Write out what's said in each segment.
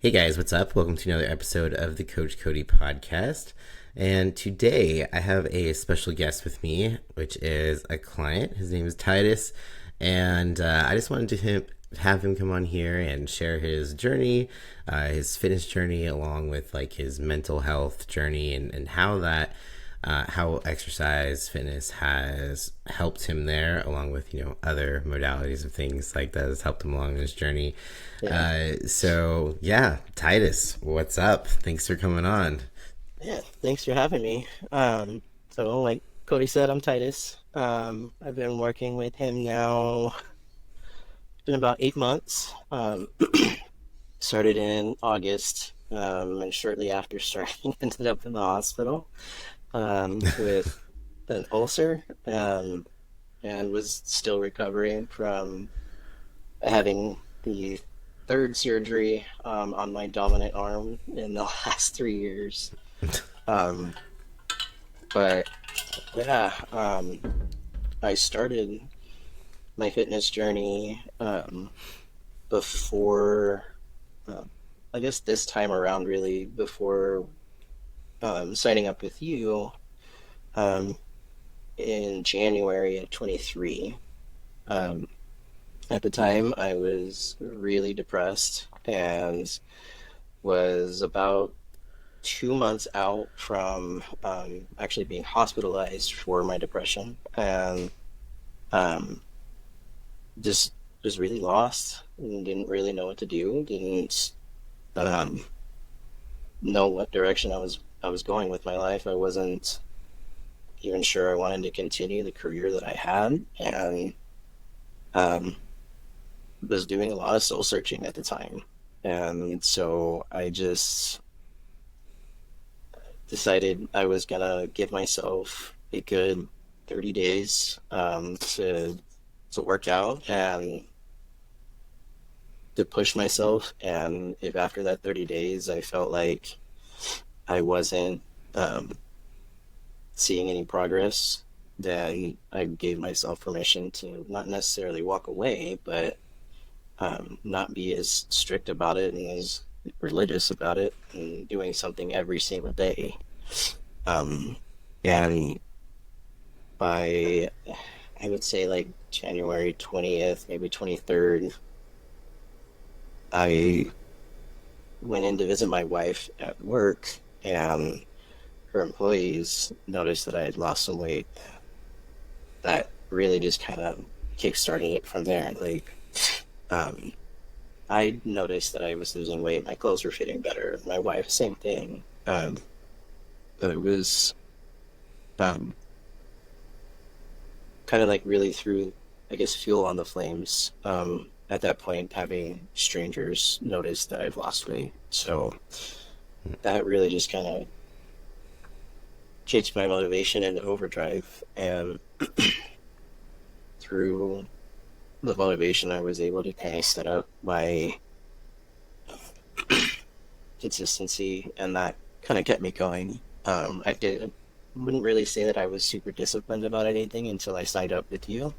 Hey guys, what's up? Welcome to another episode of the Coach Cody podcast. And today I have a special guest with me, which is a client. His name is Titus. And I just wanted to have him come on here and share his journey, his fitness journey, along with like his mental health journey and how exercise fitness has helped him there, along with other modalities of things like that has helped him along his journey. Yeah. So yeah, Titus, what's up? Thanks for coming on. Yeah. Thanks for having me. So like Cody said, I'm Titus. I've been working with him now. It's been about 8 months. Started in August, and shortly after starting, ended up in the hospital with an ulcer, and was still recovering from having the third surgery on my dominant arm in the last 3 years. Um, but yeah, I started my fitness journey before, uh, I guess this time around, really, before signing up with you um, in January of 23. Um, at the time, I was really depressed and was about 2 months out from actually being hospitalized for my depression, and um, just was really lost and didn't really know what to do. Didn't um, know what direction I was going with my life. I wasn't even sure I wanted to continue the career that I had, and um, was doing a lot of soul searching at the time. And so I just decided I was gonna give myself a good 30 days to work out and to push myself. And if after that 30 days I felt like I wasn't um, seeing any progress, then I gave myself permission to not necessarily walk away, but not be as strict about it and as religious about it, and doing something every single day. Um, and by, I would say, like January 20th, maybe 23rd, I went in to visit my wife at work, and her employees noticed that I had lost some weight. That really just kind of kick-started it from there. Like, um, I noticed that I was losing weight. My clothes were fitting better. My wife, same thing. But it was um, kind of like really threw, I guess, fuel on the flames. At that point, having strangers notice that I've lost weight. So that really just kind of kicked my motivation into overdrive. And through the motivation, I was able to kind of set up my consistency, and that kind of kept me going. Wouldn't really say that I was super disciplined about anything until I signed up with you.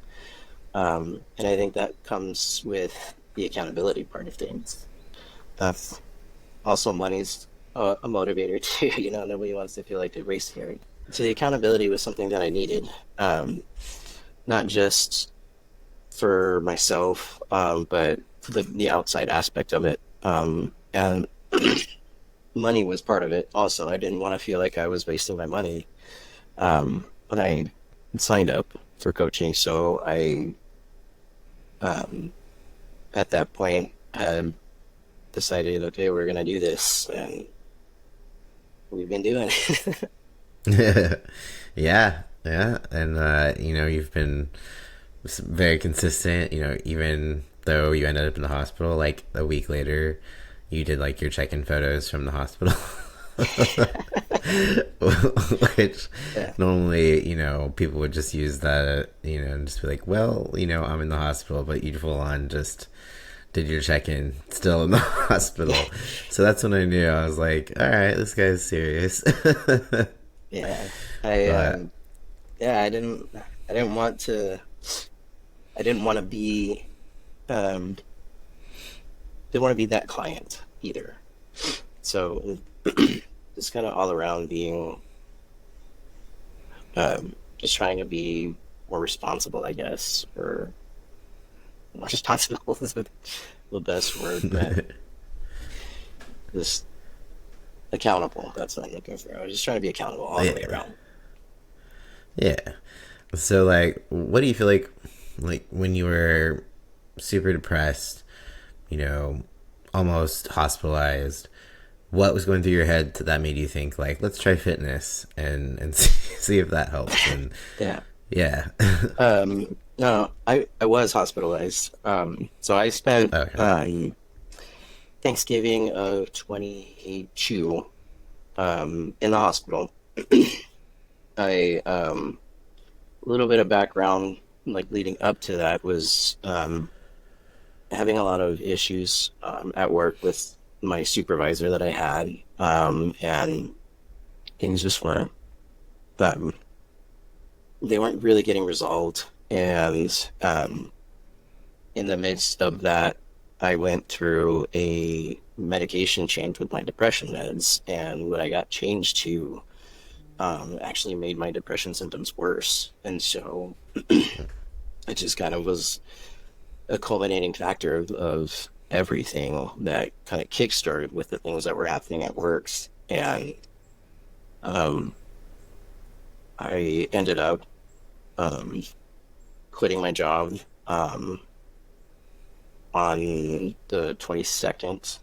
And I think that comes with the accountability part of things. Uh, Also, money's a motivator too. Nobody wants to feel like they're race carried. So the accountability was something that I needed, not just for myself, but for the outside aspect of it. And money was part of it. Also, I didn't want to feel like I was wasting my money when I signed up for coaching. So I, um, at that point, decided, okay, we're gonna do this, and we've been doing it. Yeah, yeah, and you've been very consistent. Even though you ended up in the hospital, like a week later, you did like your check-in photos from the hospital. Which Yeah, normally, people would just use that, and just be like, well, I'm in the hospital, but you full on just did your check-in still in the hospital. So that's when I knew. I was like, all right, this guy's serious. yeah. I But yeah, I didn't want to. I didn't want to be um, that client either. So just kind of all around being just trying to be more responsible, I guess, or more responsible is the best word, but just accountable. That's what I'm looking for. I was just trying to be accountable all the way Yeah. around. Yeah. So like, what do you feel like when you were super depressed, you know, almost hospitalized? What was going through your head that made you think like, let's try fitness and see if that helps? And Yeah. yeah. No, I was hospitalized. So I spent Okay. Thanksgiving of 2022 in the hospital. I a little bit of background like leading up to that was having a lot of issues at work with my supervisor that I had, and things just weren't um, they weren't really getting resolved. And in the midst of that, I went through a medication change with my depression meds, and what I got changed to actually made my depression symptoms worse. And so it just kind of was a culminating factor of everything that kind of kickstarted with the things that were happening at works. And um, I ended up um, quitting my job on the 22nd.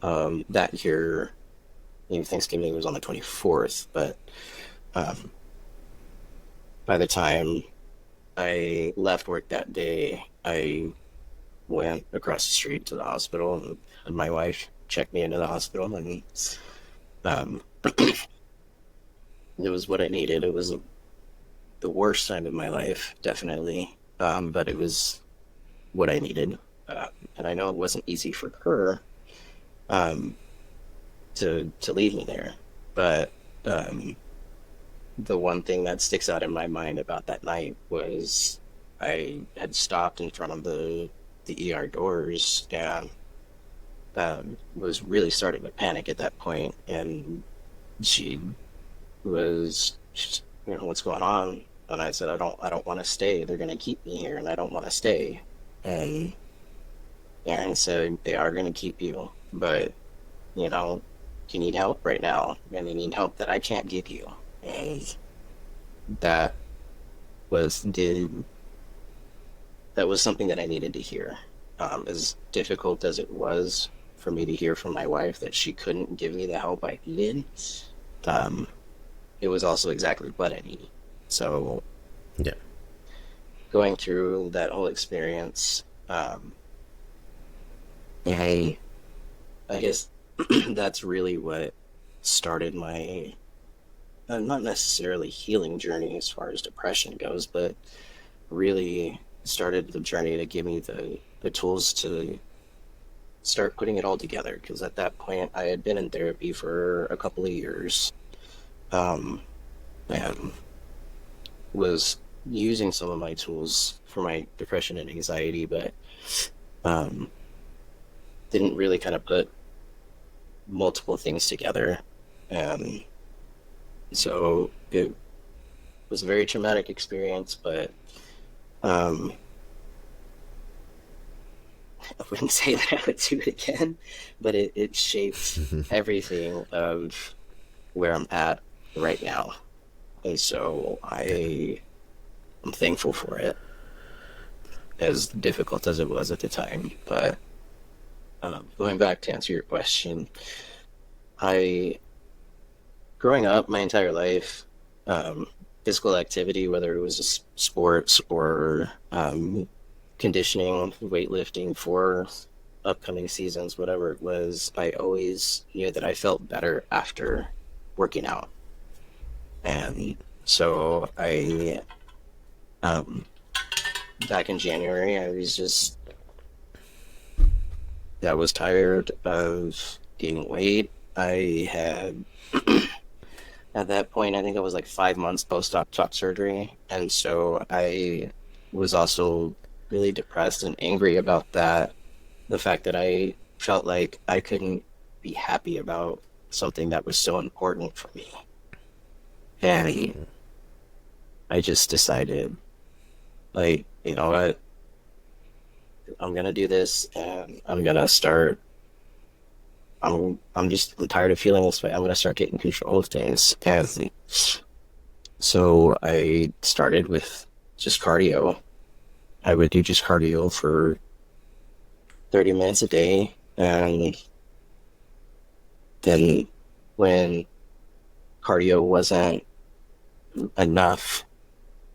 And that year, Thanksgiving was on the 24th, but um, by the time I left work that day, I went across the street to the hospital, and my wife checked me into the hospital, and um, it was what I needed. It was the worst time of my life, definitely, but it was what I needed. And I know it wasn't easy for her um, to leave me there, but um, the one thing that sticks out in my mind about that night was I had stopped in front of the ER doors and was really starting to panic at that point. And she was, what's going on? And I said, I don't want to stay. They're going to keep me here, and I don't want to stay. And Aaron said, they are going to keep you, but you know, you need help right now, and they need help that I can't give you. And that was did that was something that I needed to hear. As difficult as it was for me to hear from my wife that she couldn't give me the help I needed, um, it was also exactly what I needed. So Yeah. going through that whole experience, I I guess that's really what started my not necessarily healing journey as far as depression goes, but really started the journey to give me the tools to start putting it all together. Because at that point, I had been in therapy for a couple of years, um, and was using some of my tools for my depression and anxiety, but um, didn't really kind of put multiple things together. And so it was a very traumatic experience, but um, I wouldn't say that I would do it again, but it shaped everything of where I'm at right now. And so I am thankful for it, as difficult as it was at the time. But going back to answer your question, I, growing up my entire life, um, physical activity, whether it was sports or conditioning, weightlifting for upcoming seasons, whatever it was, I always knew that I felt better after working out. And so um, back in January, I was tired of gaining weight. I had, at that point, I think I was like 5 months post-op surgery. And so I was also really depressed and angry about that. The fact that I felt like I couldn't be happy about something that was so important for me. And I just decided, like, you know what, I'm gonna do this, and I'm gonna start. I'm tired of feeling this way. I'm gonna start taking control of things. And so I started with just cardio. I would do just cardio for 30 minutes a day, and then when cardio wasn't enough,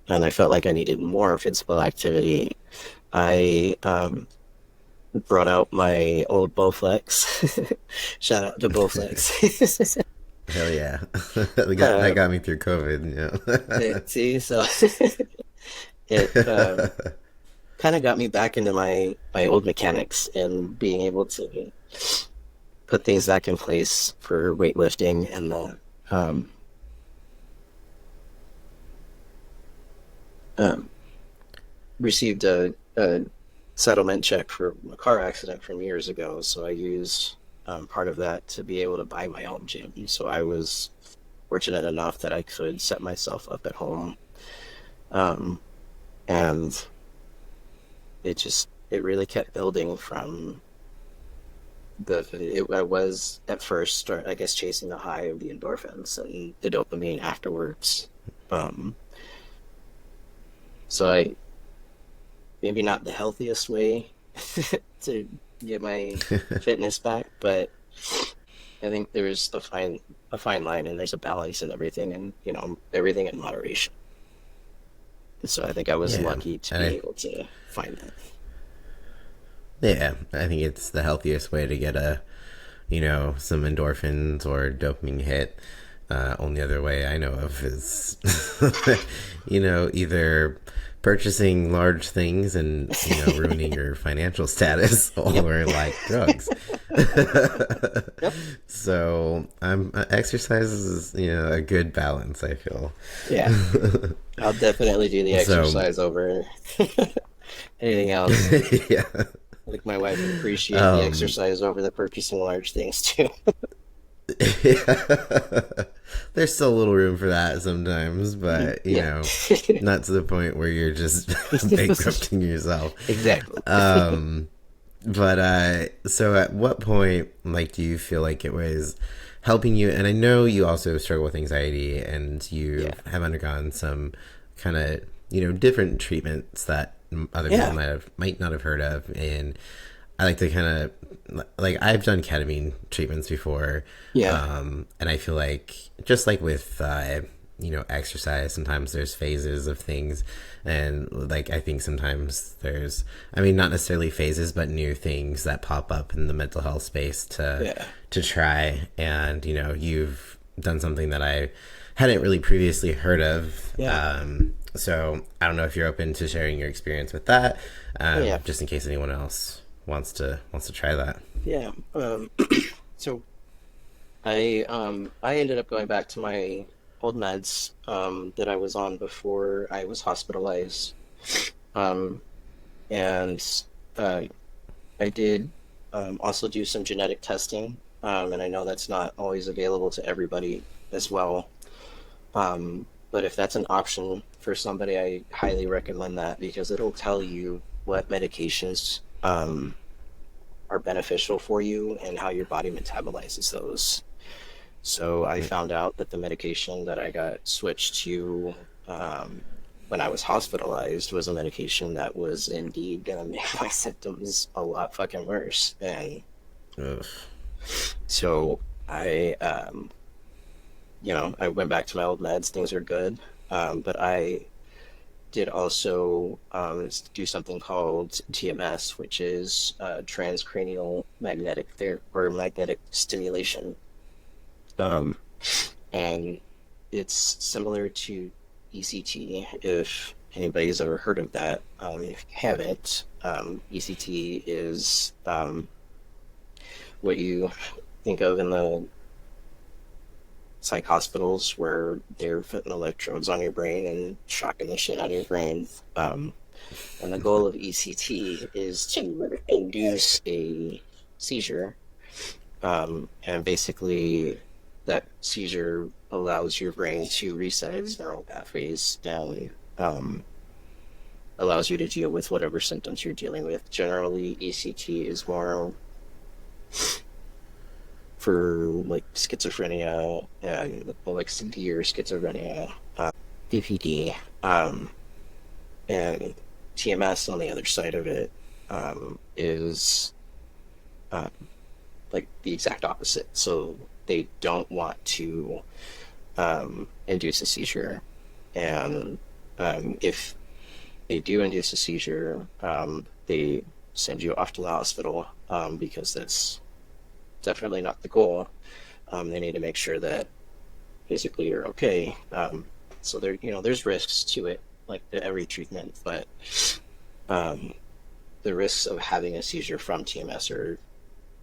and I felt like I needed more physical activity, I brought out my old Bowflex. Shout out to Bowflex. Hell yeah. That uh, got me through COVID, See, so it kind of got me back into my old mechanics and being able to put things back in place for weightlifting. And um, um, received a settlement check for a car accident from years ago, so I used part of that to be able to buy my own gym. So I was fortunate enough that I could set myself up at home, um, and it really kept building from I was at first, I guess, chasing the high of the endorphins and the dopamine afterwards. Um, so I maybe not the healthiest way to get my fitness back, but I think there's a fine line, and there's a balance in everything, and everything in moderation. So I think I was Yeah. lucky to And be I, able to find that. yeah, I think it's the healthiest way to get some endorphins or dopamine hit. Only other way I know of is, either purchasing large things and, ruining your financial status Yep. or like drugs. Yep. So exercise is, a good balance, I feel. Yeah. I'll definitely do the So, exercise over anything else. yeah. I think my wife would appreciate the Um, exercise over the purchasing large things too. There's still a little room for that sometimes, but Yeah. not to the point where you're just bankrupting yourself. Exactly. Um, so at what point, like, do you feel like it was helping you? And I know you also struggle with anxiety, and you Yeah. have undergone some kind of different treatments that other people Yeah. might not have heard of. And I like to kind of like I've done ketamine treatments before, Yeah. and I feel like just like with exercise, sometimes there's phases of things, and like I think sometimes there's, I mean, not necessarily phases, but new things that pop up in the mental health space Yeah. to try, and you've done something that I hadn't really previously heard of. Yeah. So I don't know if you're open to sharing your experience with that, Oh, yeah. just in case anyone else wants to try that. Yeah. So I ended up going back to my old meds that I was on before I was hospitalized. Um, and uh, I did also do some genetic testing, and I know that's not always available to everybody as well. But if that's an option for somebody, I highly recommend that because it'll tell you what medications are beneficial for you and how your body metabolizes those. So I found out that the medication that I got switched to um, when I was hospitalized was a medication that was indeed gonna make my symptoms a lot fucking worse. And Ugh. so I went back to my old meds. Things are good, but I did also do something called TMS, which is transcranial magnetic therapy or magnetic stimulation. Um, and it's similar to ECT if anybody's ever heard of that. If you haven't, ECT is what you think of in the psych hospitals where they're putting electrodes on your brain and shocking the shit out of your brain. And the goal of ECT is to induce a seizure. And basically, that seizure allows your brain to reset its neural pathways and allows you to deal with whatever symptoms you're dealing with. Generally, ECT is more for like schizophrenia and like severe schizophrenia, DPD, and TMS on the other side of it is uh, like the exact opposite. So they don't want to induce a seizure, and if they do induce a seizure, they send you off to the hospital because that's definitely not the goal. They need to make sure that physically you're okay. So there's risks to it, like to every treatment, but um, the risks of having a seizure from TMS are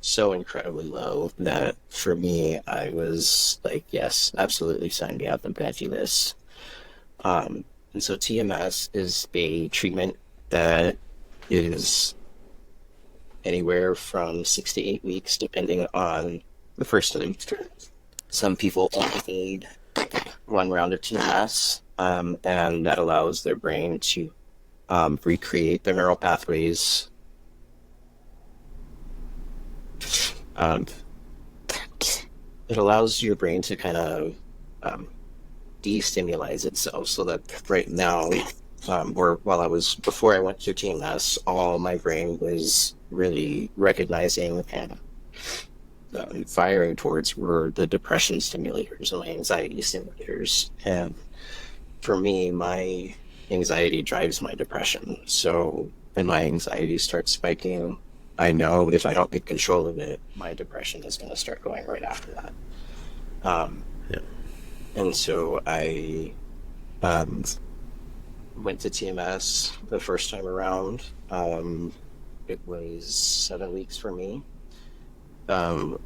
so incredibly low that for me, I was like, yes, absolutely sign me up. I'm glad you this. And so TMS is a treatment that is anywhere from 6 to 8 weeks, depending on the first study. Some people only need one round of TMS, and that allows their brain to recreate their neural pathways. Um, it allows your brain to kind of destimulate itself so that right now, or while I was, before I went to TMS, all my brain was really recognizing and firing towards were the depression stimulators and my anxiety stimulators. And for me, my anxiety drives my depression. So when my anxiety starts spiking, I know if I don't get control of it, my depression is going to start going right after that. Um, Yeah. and so I um, went to TMS the first time around. It was 7 weeks for me. And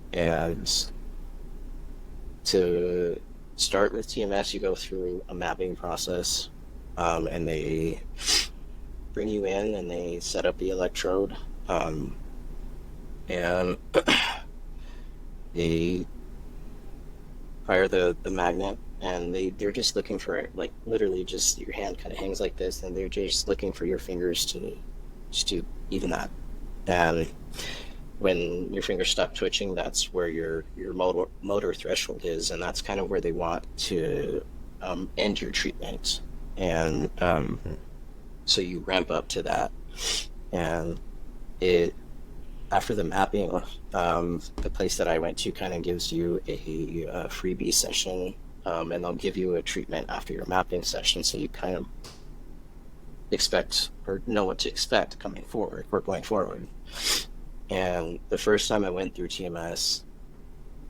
to start with TMS, you go through a mapping process, and they bring you in and they set up the electrode, and they fire the magnet, and they're just looking for it, like literally just your hand kind of hangs like this, and they're just looking for your fingers to even that. And when your fingers stop twitching, that's where your motor threshold is, and that's kind of where they want to end your treatment. And so you ramp up to that, and it after the mapping, the place that I went to kind of gives you a freebie session, and they'll give you a treatment after your mapping session, so you kind of expect or know what to expect coming forward or going forward. And the first time I went through TMS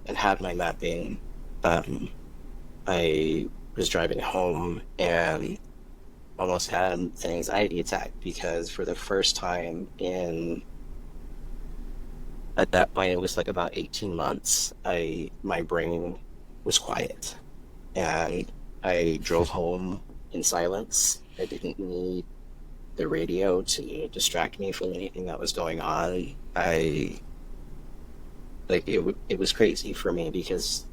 and had my mapping, I was driving home and almost had an anxiety attack because for the first time in at that point it was like about 18 months, my brain was quiet, and I drove home in silence. I didn't need the radio to distract me from anything that was going on. I like it was crazy for me because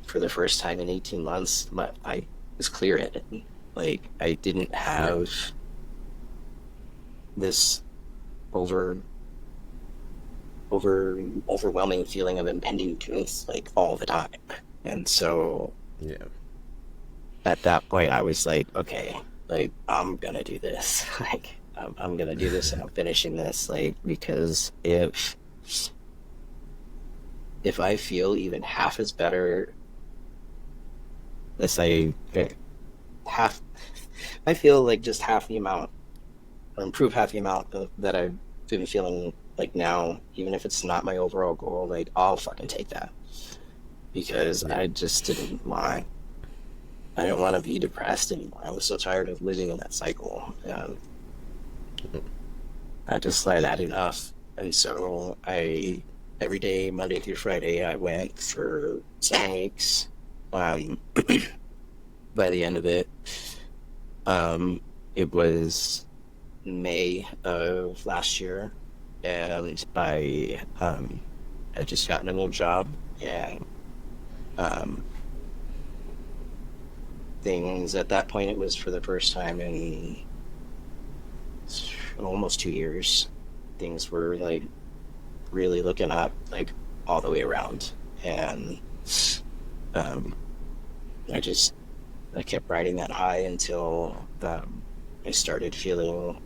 for the first time in 18 months, I was clear-headed. Like I didn't have this over overwhelming feeling of impending doom like all the time. And so Yeah. at that point I was like, okay, like I'm gonna do this. Like I'm gonna do this and I'm finishing this, like, because if I feel even half as better, let's say half, I feel like just half the amount or improve half the amount that I've been feeling like now, even if it's not my overall goal, like I'll fucking take that because Yeah. I just didn't want. I didn't want to be depressed anymore. I was so tired of living in that cycle. I just like had enough, and so every day, Monday through Friday, I went for 7 weeks. Um, by the end of it, it was May of last year. and I had just gotten a new job, and um, things at that point, it was for the first time in almost 2 years. Things were like really looking up, like all the way around, and um, I just I kept riding that high until I started feeling.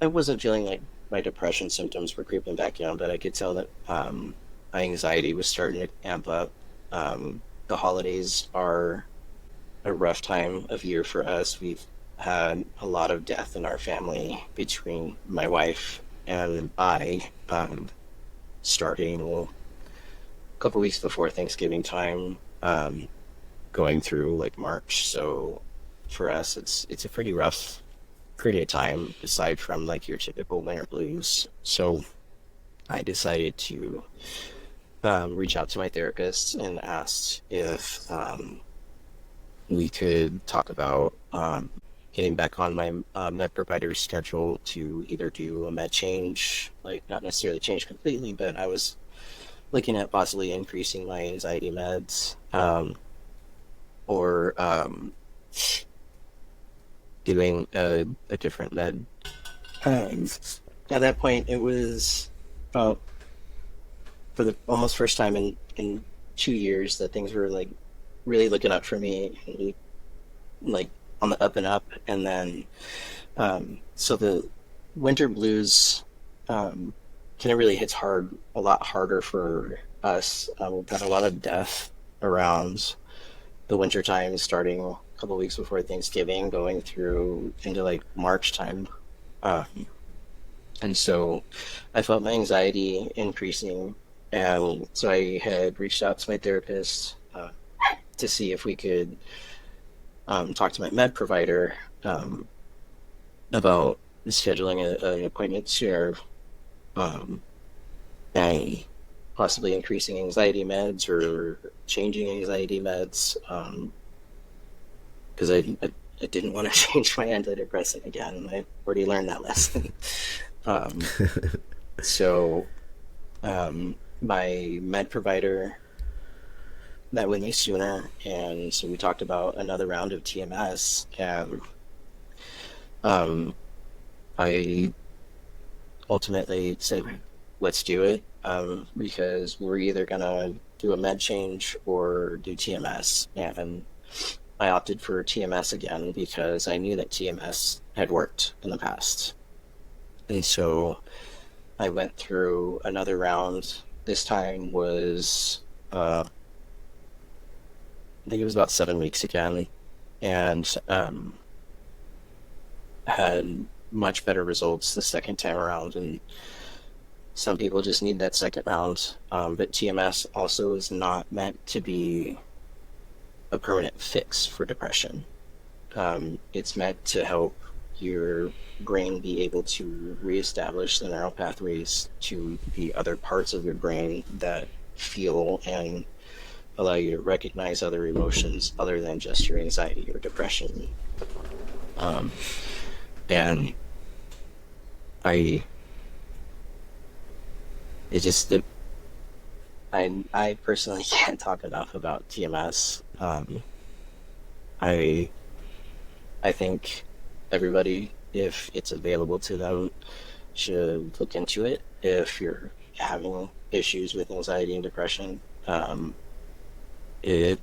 I wasn't feeling like my depression symptoms were creeping back in, but I could tell that my anxiety was starting to amp up. The holidays are a rough time of year for us. We've had a lot of death in our family between my wife and I, starting a couple weeks before Thanksgiving time, going through like March. So for us, it's a pretty rough period of time aside from like your typical winter blues. So I decided to reach out to my therapist and asked if we could talk about getting back on my med provider's schedule to either do a med change, like not necessarily change completely, but I was looking at possibly increasing my anxiety meds, or doing a different med. Um, at that point, it was about for the almost first time in 2 years that things were like really looking up for me, and, like on the up and up. And then so the winter blues kind of really hits hard, a lot harder for us. We've got a lot of death around the winter time, starting a couple weeks before Thanksgiving, going through into like March time. Uh, and so I felt my anxiety increasing. And so I had reached out to my therapist to see if we could talk to my med provider about scheduling an appointment sooner, um, and possibly increasing anxiety meds or changing anxiety meds, because I didn't want to change my antidepressant again. I already learned that lesson. um, so my med provider met with me sooner, and so we talked about another round of TMS, and um, I ultimately said, let's do it, because we're either gonna do a med change or do TMS. And I opted for TMS again because I knew that TMS had worked in the past. And so I went through another round. This time was, I think it was about 7 weeks again, and had much better results the second time around. And some people just need that second round. But TMS also is not meant to be a permanent fix for depression. It's meant to help your brain be able to reestablish the neural pathways to the other parts of your brain that feel and allow you to recognize other emotions other than just your anxiety or depression. Um, and I, it just, it, I personally can't talk enough about TMS. I, I think everybody, if it's available to them, should look into it if you're having issues with anxiety and depression. It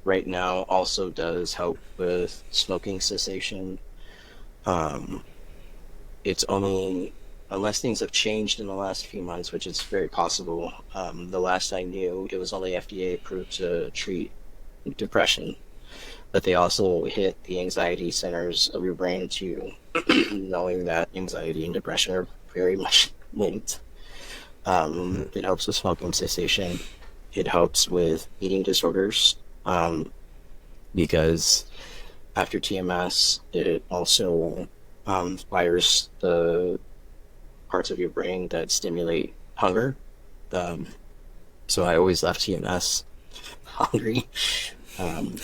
right now also does help with smoking cessation. Um, it's only, unless things have changed in the last few months, which is very possible. The last I knew, it was only FDA approved to treat depression, but they also hit the anxiety centers of your brain too, knowing that anxiety and depression are very much linked. It helps with smoking cessation. It helps with eating disorders, because after TMS, it also fires the parts of your brain that stimulate hunger. Um, so I always left TMS hungry. Um,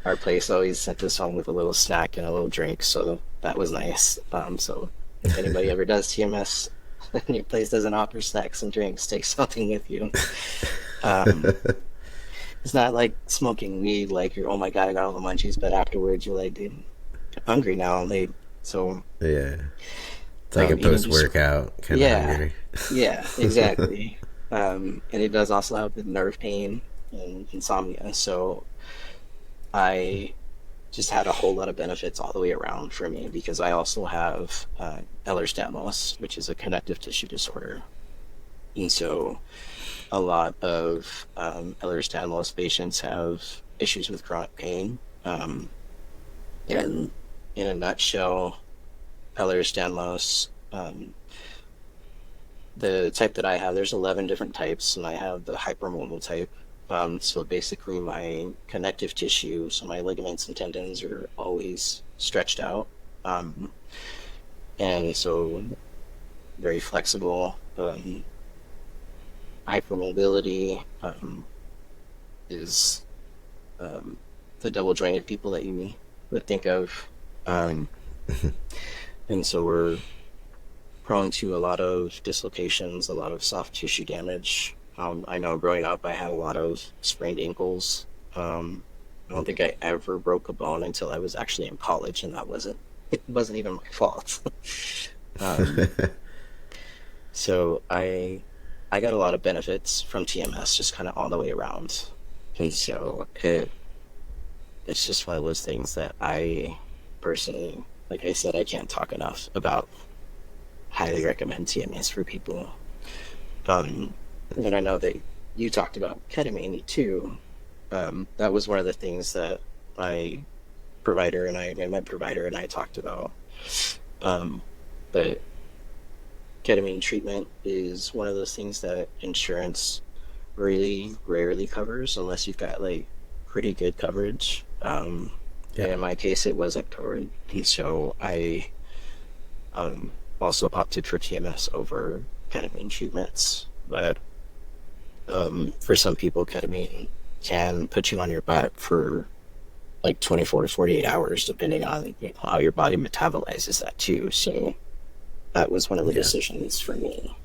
our place always sent us home with a little snack and a little drink, so that was nice. So if anybody ever does TMS, and your place doesn't offer snacks and drinks, take something with you. Um, it's not like smoking weed, like you're, oh my God, I got all the munchies, but afterwards you're like, dude, I'm hungry now. Like, so, Yeah. It's like a even post just, workout kind of yeah, hunger. yeah, exactly. And it does also help with nerve pain and insomnia. So I just had a whole lot of benefits all the way around for me because I also have Ehlers-Danlos, which is a connective tissue disorder. And so a lot of Ehlers-Danlos patients have issues with chronic pain. And in a nutshell, Ehlers-Danlos, the type that I have, there's 11 different types, and I have the hypermobile type. So basically, my connective tissue, so my ligaments and tendons are always stretched out. Um, and so very flexible. Hypermobility is the double jointed people that you would think of. Um, and so we're prone to a lot of dislocations, a lot of soft tissue damage. I know growing up, I had a lot of sprained ankles. I don't think I ever broke a bone until I was actually in college, and it wasn't even my fault. um, so I got a lot of benefits from TMS, just kind of all the way around. And so it's just one of those things that I personally, like I said, I can't talk enough about. Highly recommend TMS for people. And I know that you talked about ketamine too. That was one of the things that my my provider and I talked about. Um, but ketamine treatment is one of those things that insurance really rarely covers unless you've got like pretty good coverage. Yeah. And in my case, it was Actorid. And so I um, also opted for TMS over ketamine treatments. But for some people, ketamine can put you on your butt for like 24 to 48 hours, depending on how your body metabolizes that too. So that was one of the Yeah. decisions for me.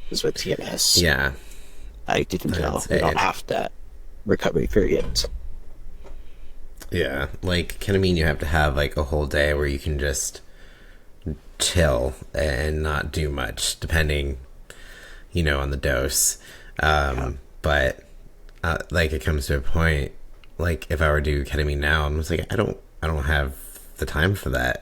Was with TMS. Yeah. I didn't I'd know we don't say, have that recovery period. yeah. Like ketamine, you have to have like a whole day where you can just chill and not do much, depending, on the dose. Yeah. But like it comes to a point, like if I were to do ketamine now, I'm just like, I don't have the time for that.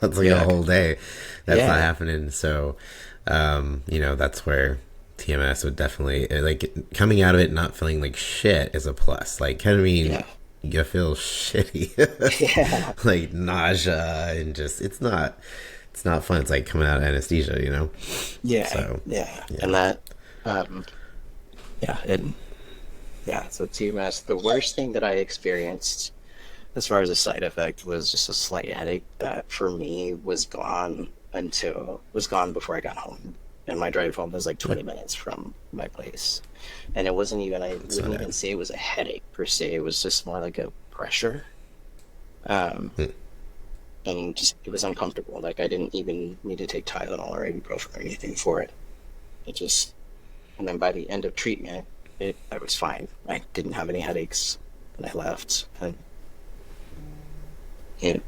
That's like a Yeah. whole day. That's not Yeah. happening. So, that's where TMS would definitely like coming out of it not feeling like shit is a plus. Like ketamine, Yeah. you feel shitty, Yeah. like nausea and just it's not fun. It's like coming out of anesthesia. Yeah. So Yeah. yeah, And that, um, yeah. And yeah. So TMS, the worst thing that I experienced as far as a side effect was just a slight headache that for me was gone before I got home. And my drive home was like 20 minutes from my place. And it wasn't even, I it's not wouldn't even bad. say it was a headache per se. It was just more like a pressure. Um, Hmm. and just, it was uncomfortable. Like I didn't even need to take Tylenol or ibuprofen or anything for it. It just, and then by the end of treatment, I was fine. I didn't have any headaches and I left. And it,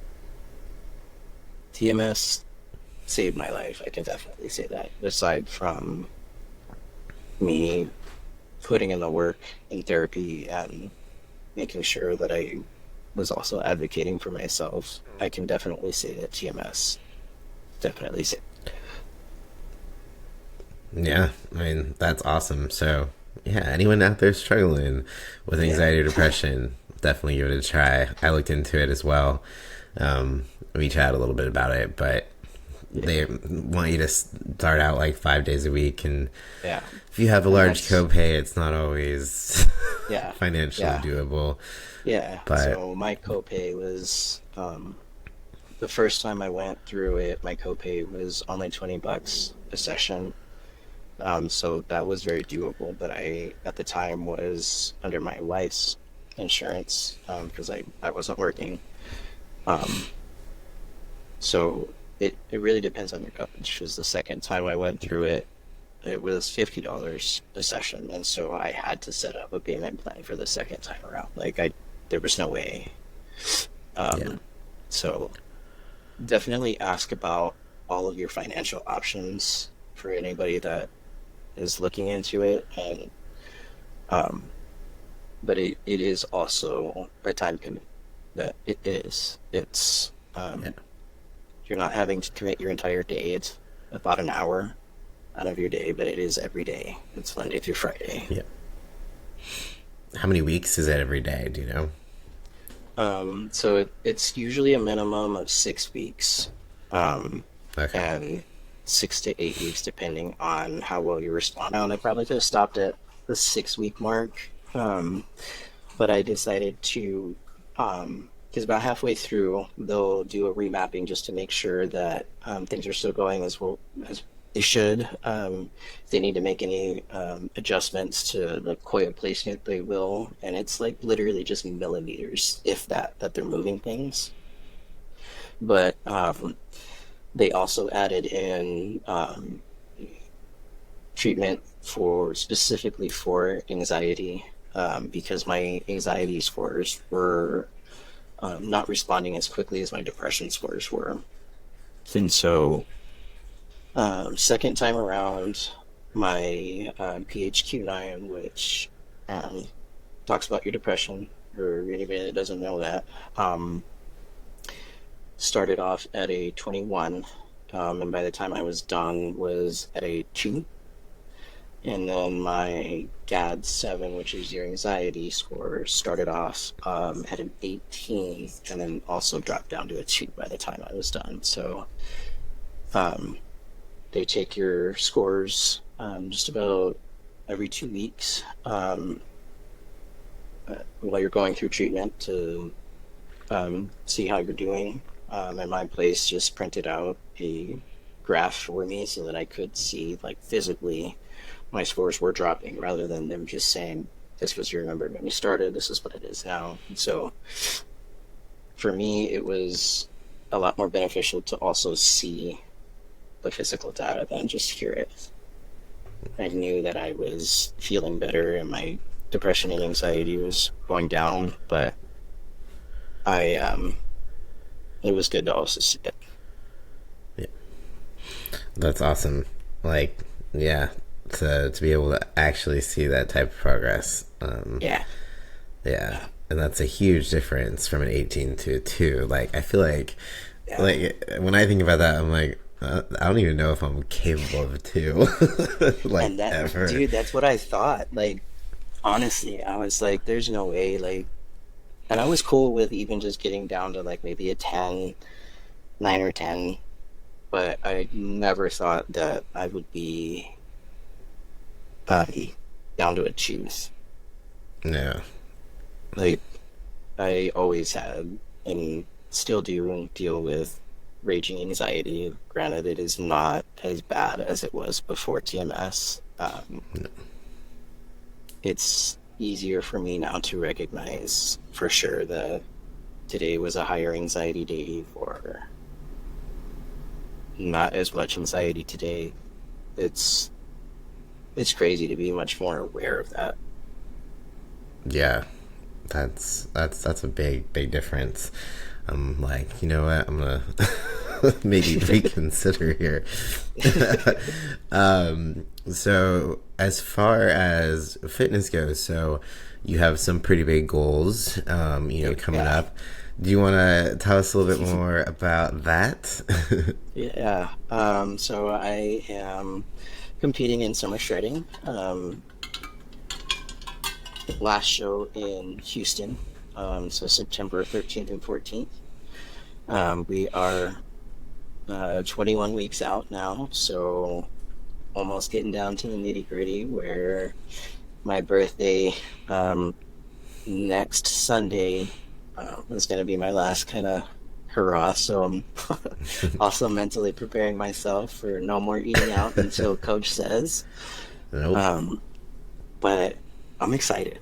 TMS saved my life. I can definitely say that. Aside from me putting in the work in therapy and making sure that I was also advocating for myself, I can definitely say that TMS definitely saved. Yeah, I mean that's awesome. So yeah, anyone out there struggling with Yeah, anxiety or depression, definitely give it a try. I looked into it as well. We chat a little bit about it, but yeah, they want you to start out like 5 days a week, and yeah. if you have a And large that's copay, it's not always yeah, financially yeah, doable. yeah. But So my copay was the first time I went through it, my copay was only $20 a session. So that was very doable, but I, at the time, was under my wife's insurance because I wasn't working. Um, so it really depends on your coach. Because the second time I went through it, it was $50 a session, and so I had to set up a payment plan for the second time around. Like there was no way. Yeah. Um, so definitely ask about all of your financial options for anybody that is looking into it, and um, but it is also a time commitment. That it is. It's Yeah. you're not having to commit your entire day. It's about an hour out of your day, but it is every day. It's Monday through Friday. Yeah. How many weeks is it every day? Do you know? So it's usually a minimum of 6 weeks, um, Okay. and 6 to 8 weeks, depending on how well you respond. Now, and I probably could have stopped at the 6 week mark, but I decided to, because about halfway through, they'll do a remapping just to make sure that things are still going as well as they should. If they need to make any adjustments to the coil placement, they will. And it's like literally just millimeters, if that, that they're moving things. But they also added in treatment for specifically for anxiety, because my anxiety scores were not responding as quickly as my depression scores were. And so, second time around, my PHQ-9, which um, talks about your depression, or anybody that doesn't know that, um, started off at a 21, and by the time I was done, was at a 2. And then my GAD-7, which is your anxiety score, started off at an 18, and then also dropped down to a 2 by the time I was done. So um, they take your scores just about every 2 weeks, while you're going through treatment to see how you're doing. And my place just printed out a graph for me so that I could see, like, physically my scores were dropping, rather than them just saying, this was your number when you started, this is what it is now. And so for me, it was a lot more beneficial to also see the physical data than just hear it. I knew that I was feeling better and my depression and anxiety was going down, but I it was good to also see it. Yeah. That's awesome. Like, yeah, to be able to actually see that type of progress. Yeah. Yeah. And that's a huge difference from an 18 to a 2. Like, I feel Yeah. like when I think about that, I'm like, I don't even know if I'm capable of a 2. Like, And that, ever. dude, that's what I thought. Like, honestly, I was like, there's no way. Like, and I was cool with even just getting down to like maybe a 10, 9 or 10, but I never thought that I would be uh, down to a 2. No. Like, I always had and still do deal with raging anxiety. Granted, it is not as bad as it was before TMS. It's easier for me now to recognize for sure that today was a higher anxiety day, or not as much anxiety today. It's it's crazy to be much more aware of that. Yeah. That's a big difference. I'm like, you know what? I'm gonna maybe reconsider here. So as far as fitness goes, so you have some pretty big goals, coming Yeah. up. Do you want to tell us a little bit more about that? Yeah. So I am competing in summer shredding. Last show in Houston. So September 13th and 14th. We are 21 weeks out now, so almost getting down to the nitty gritty, where my birthday, next Sunday, is going to be my last kind of hurrah. So I'm also mentally preparing myself for no more eating out until coach says. Nope. Um, but I'm excited.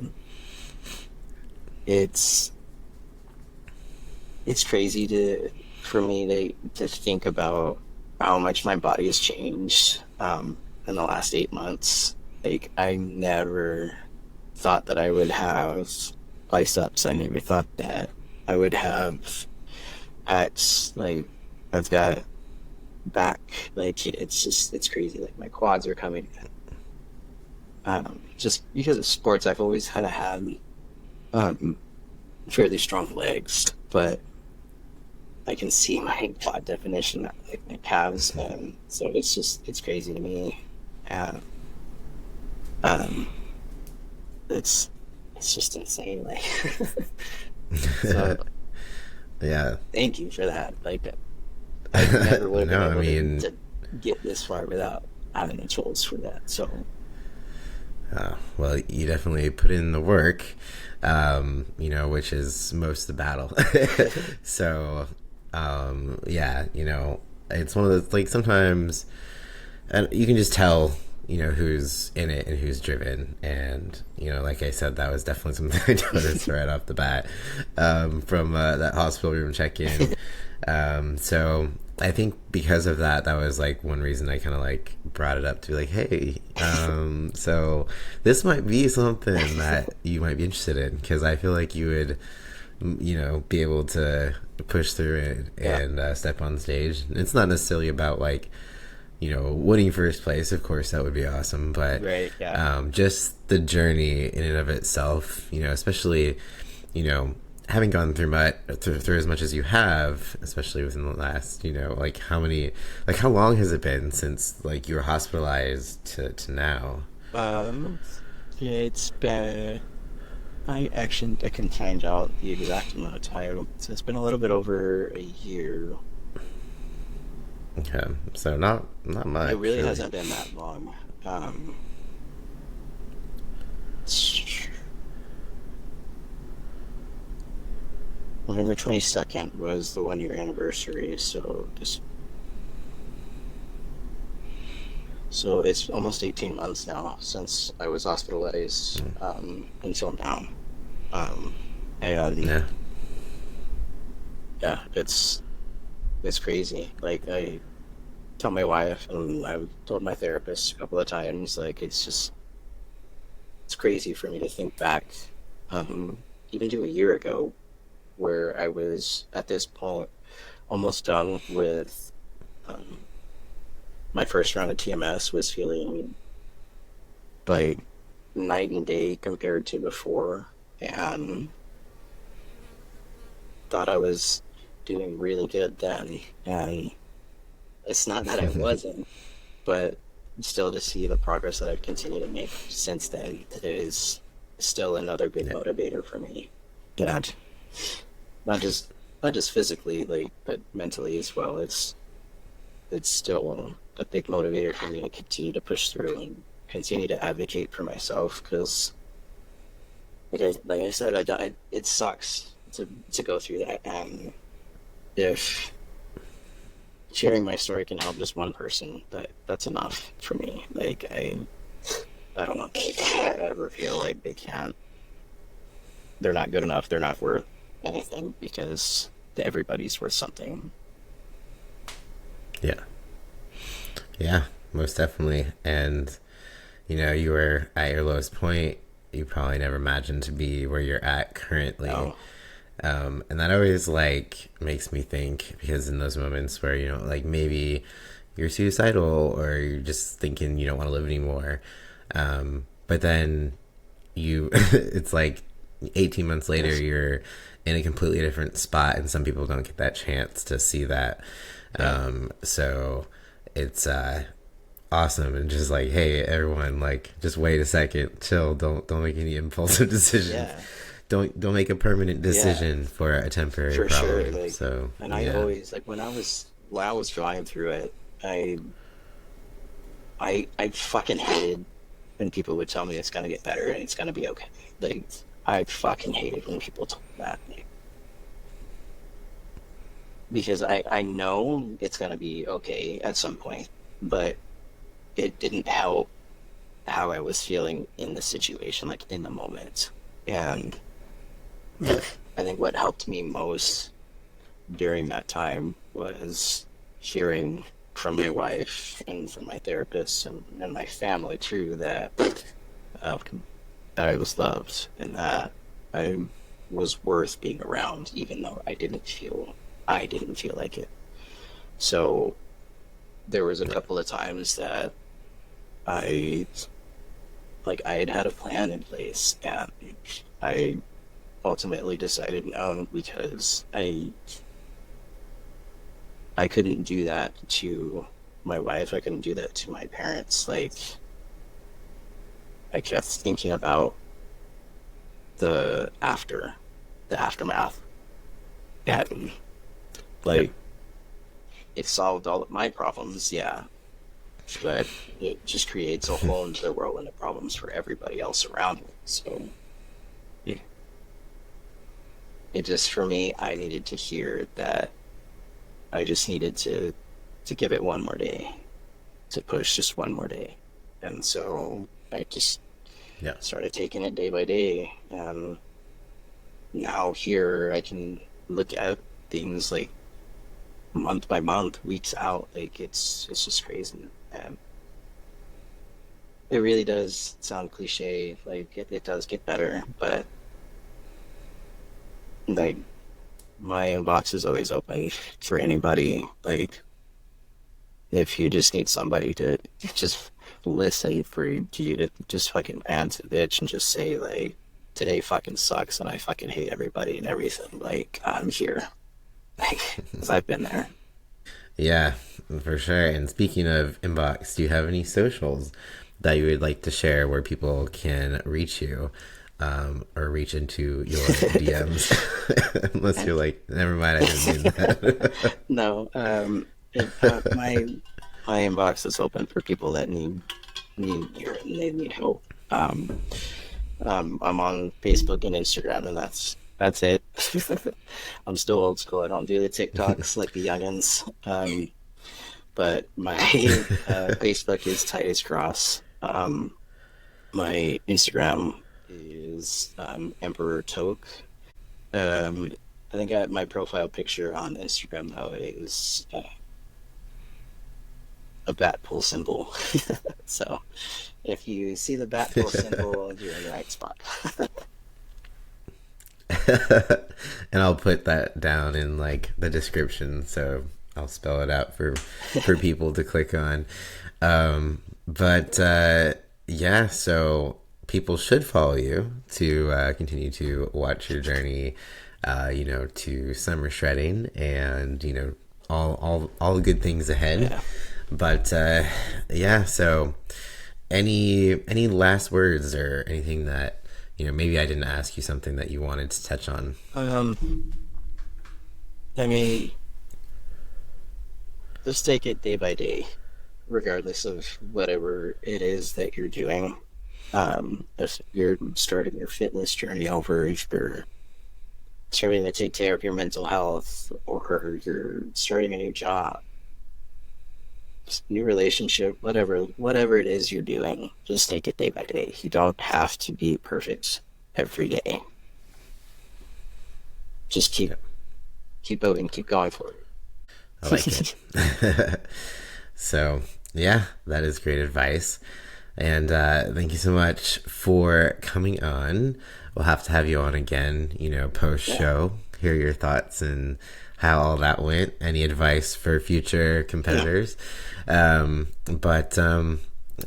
It's it's crazy to for me to think about how much my body has changed in the last 8 months. Like, I never thought that I would have biceps. I never thought that I would have abs. Like, I've got back. Like, it's crazy. Like, my quads are coming in. Just because of sports, I've always kind of had um, fairly strong legs, but I can see my quad definition, like my calves, so it's crazy to me. And um, it's just insane. Like, so Yeah. thank you for that. Like, I never would No, have I been able mean, to get this far without having the tools for that. So well, you definitely put in the work, which is most of the battle. So, yeah, it's one of those, like, sometimes, and you can just tell, who's in it and who's driven. And, like I said, that was definitely something I noticed right off the bat, from that hospital room check-in. So I think because of that, that was like one reason I kind of like brought it up to be like, hey, so this might be something that you might be interested in, because I feel like you would, be able to push through it yeah, and step on stage. It's not necessarily about like, winning first place. Of course, that would be awesome, but right, yeah. just the journey in and of itself, especially, having gone through as much as you have, especially within the last, like how long has it been since like you were hospitalized to now? Um, yeah, it's been. I can find out the exact amount of time. So it's been a little bit over a year. Okay, so not It much, really really. hasn't been that long. Um, November 22nd was the 1 year anniversary, so it's almost 18 months now since I was hospitalized until now. Um, and Yeah. yeah, it's crazy. Like, I tell my wife, and I've told my therapist a couple of times, like, it's crazy for me to think back, um, even to a year ago, where I was at this point almost done with um, my first round of TMS, was feeling like night and day compared to before, and thought I was doing really good then. And it's not that I wasn't, but still, to see the progress that I've continued to make since then, it is still another big Yeah. motivator for me. That not just not just physically, like, but mentally as well. It's still a big motivator for me to continue to push through and continue to advocate for myself, because like I said, it sucks to go through that. And if sharing my story can help just one person, that's enough for me. Like, I don't want people to ever feel like they're not good enough, they're not worth anything, because everybody's worth something. Yeah. Yeah, most definitely. And you were at your lowest point. You probably never imagined to be where you're at currently. No, And that always like makes me think, because in those moments where like maybe you're suicidal or you're just thinking you don't want to live anymore, but then it's like 18 months later yes, you're in a completely different spot, and some people don't get that chance to see that. yeah, So it's awesome, and just like, hey everyone, like, just wait a second, chill, don't make any impulsive decisions, yeah, don't make a permanent yeah, decision for a temporary for sure. problem. Like, So and I yeah. always, like, when I was drawing through it, I fucking hated when people would tell me it's gonna get better and it's gonna be okay. Like, I fucking hated when people told me that. Like, because I know it's gonna be okay at some point, but it didn't help how I was feeling in the situation, like in the moment. And I think what helped me most during that time was hearing from my wife and from my therapist and my family too uh, that I was loved and that I was worth being around, even though I didn't feel like it. So there was a couple of times that I I had had a plan in place and I ultimately decided no because I couldn't do that to my wife. I couldn't do that to my parents. Like I kept thinking about the the aftermath, and Yep. like it solved all of my problems, yeah, but it just creates a whole other world of problems for everybody else around me. So it, it just for me, I needed to hear that I just needed to give it one more day, to push just one more day, and so I just Yeah. started taking it day by day, and now here I can look at things like month by month, weeks out. Like it's just crazy, and it really does sound cliche. Like it does get better, but like my inbox is always open for anybody. Like if you just need somebody to just listen for you to just fucking rant a bitch and just say like today fucking sucks and I fucking hate everybody and everything. Like I'm here. Like 'cause I've been there. Yeah, for sure. And speaking of inbox, do you have any socials that you would like to share where people can reach you, or reach into your DMs? Unless you're like, never mind, I didn't mean that. No, my inbox is open for people that need help. I'm on Facebook and Instagram, and that's it. I'm still old school. I don't do the TikToks like the youngins. But my Facebook is Titus Cross. My Instagram is Emperor Toke. I think my profile picture on Instagram though is a bat pull symbol. So if you see the bat pull symbol, you're in the right spot. And I'll put that down in like the description, so I'll spell it out for people to click on. But yeah, so people should follow you to continue to watch your journey, to summer shredding, and all the good things ahead. Yeah. But yeah, so any last words or anything that maybe I didn't ask you something that you wanted to touch on? I mean, just take it day by day, regardless of whatever it is that you're doing. If you're starting your fitness journey over, if you're starting to take care of your mental health, or you're starting a new job, new relationship, whatever it is you're doing, just take it day by day. You don't have to be perfect every day. Just keep moving, keep going for it. I like it. So yeah, that is great advice. And thank you so much for coming on. We'll have to have you on again, post show, hear your thoughts and how all that went. Any advice for future competitors? But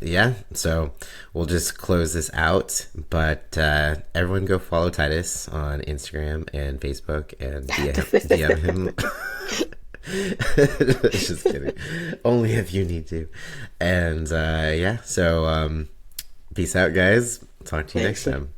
yeah, so we'll just close this out. But everyone go follow Titus on Instagram and Facebook and DM him. Just kidding. Only if you need to. And yeah, so peace out, guys. Talk to you next time.